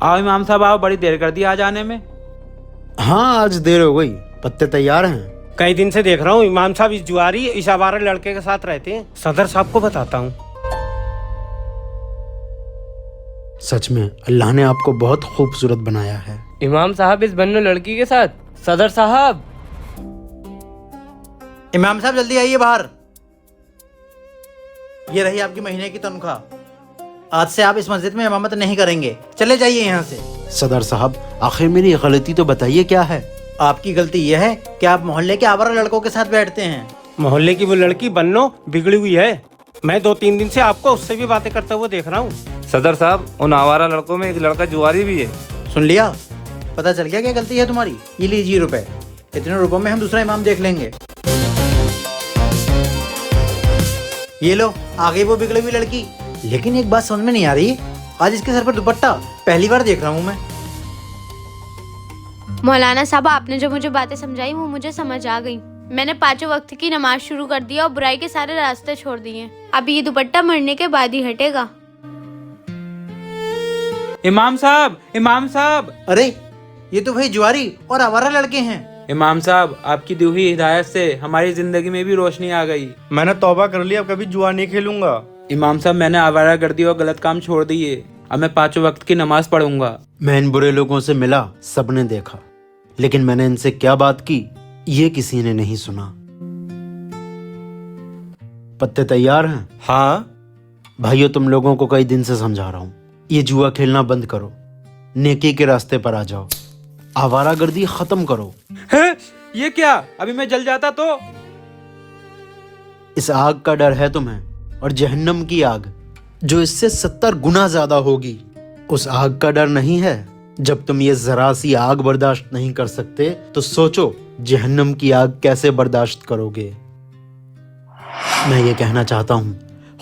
आओ इमाम साहब आओ, बड़ी देर कर दी आ जाने में। हाँ आज देर हो गई, पत्ते तैयार हैं। कई दिन से देख रहा हूँ इमाम साहब इस जुआरी इस आवारा लड़के के साथ रहते हैं। सदर साहब को बताता हूँ। सच में अल्लाह ने आपको बहुत खूबसूरत बनाया है। इमाम साहब इस बन्नू लड़की के साथ। सदर साहब, इमाम साहब जल्दी आइए बाहर। ये रही आपकी महीने की तनख्वाह। आज से आप इस मस्जिद में इमामत नहीं करेंगे, चले जाइए यहाँ से। सदर साहब आखिर मेरी गलती तो बताइए क्या है? आपकी गलती यह है कि आप मोहल्ले के आवारा लड़कों के साथ बैठते हैं। मोहल्ले की वो लड़की बन्नो बिगड़ी हुई है। मैं 2-3 दिन से आपको उससे भी बातें करते हुए देख रहा हूँ। सदर साहब, उन आवारा लड़कों में एक लड़का जुआरी भी है। सुन लिया? पता चल गया क्या गलती है तुम्हारी? ये लीजिए रुपए। इतने रुपयों में हम दूसरा इमाम देख लेंगे। ये लो, आ गई वो बिगड़ी हुई लड़की। लेकिन एक बात समझ में नहीं आ रही, आज इसके सर पर दुपट्टा पहली बार देख रहा हूँ मैं। मौलाना साहब, आपने जो मुझे बातें समझाई वो मुझे समझ आ गई। मैंने 5 वक्त की नमाज शुरू कर दिया और बुराई के सारे रास्ते छोड़ दिए। अब ये दुपट्टा मरने के बाद ही हटेगा। इमाम साहब, इमाम साहब। अरे ये तो भाई जुआरी और आवारा लड़के हैं। इमाम साहब, आपकी दी हुई हिदायत से हमारी जिंदगी में भी रोशनी आ गई। मैंने तौबा कर लिया, अब कभी जुआ नहीं खेलूंगा। इमाम साहब, मैंने आवारागर्दी और गलत काम छोड़ दिए। अब मैं 5 वक्त की नमाज पढ़ूंगा। मैं इन बुरे लोगों से मिला, सबने देखा, लेकिन मैंने इनसे क्या बात की ये किसी ने नहीं सुना। पत्ते तैयार हैं? हाँ भाइयों, तुम लोगों को कई दिन से समझा रहा हूँ, ये जुआ खेलना बंद करो, नेकी के रास्ते पर आ जाओ, आवारागर्दी खत्म करो। है? ये क्या? अभी मैं जल जाता तो? इस आग का डर है तुम्हें, और जहन्नम की आग जो इससे 70 गुना ज्यादा होगी, उस आग का डर नहीं है। जब तुम ये जरा सी आग बर्दाश्त नहीं कर सकते तो सोचो जहन्नम की आग कैसे बर्दाश्त करोगे। मैं ये कहना चाहता हूँ,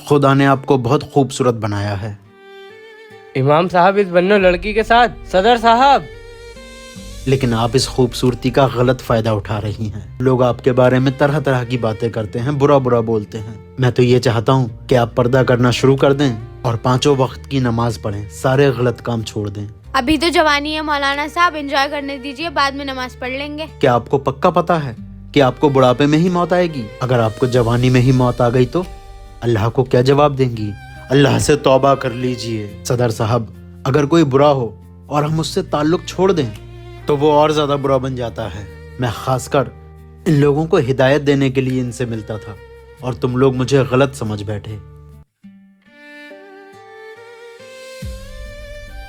खुदा ने आपको बहुत खूबसूरत बनाया है। इमाम साहब इस बन्नू लड़की के साथ। सदर साहब, लेकिन आप इस खूबसूरती का गलत फायदा उठा रही हैं। लोग आपके बारे में तरह तरह की बातें करते हैं, बुरा बुरा बोलते हैं। मैं तो ये चाहता हूँ कि आप पर्दा करना शुरू कर दें और 5 वक्त की नमाज पढ़ें, सारे गलत काम छोड़ दें। अभी तो जवानी है मौलाना साहब, एंजॉय करने दीजिए, बाद में नमाज पढ़ लेंगे। क्या आपको पक्का पता है कि आपको बुढ़ापे में ही मौत आएगी? अगर आपको जवानी में ही मौत आ गई तो अल्लाह को क्या जवाब देंगी? अल्लाह से तौबा कर लीजिए। सदर साहब, अगर कोई बुरा हो और हम उससे ताल्लुक छोड़ दें तो वो और ज्यादा बुरा बन जाता है। मैं खासकर इन लोगों को हिदायत देने के लिए इनसे मिलता था और तुम लोग मुझे गलत समझ बैठे।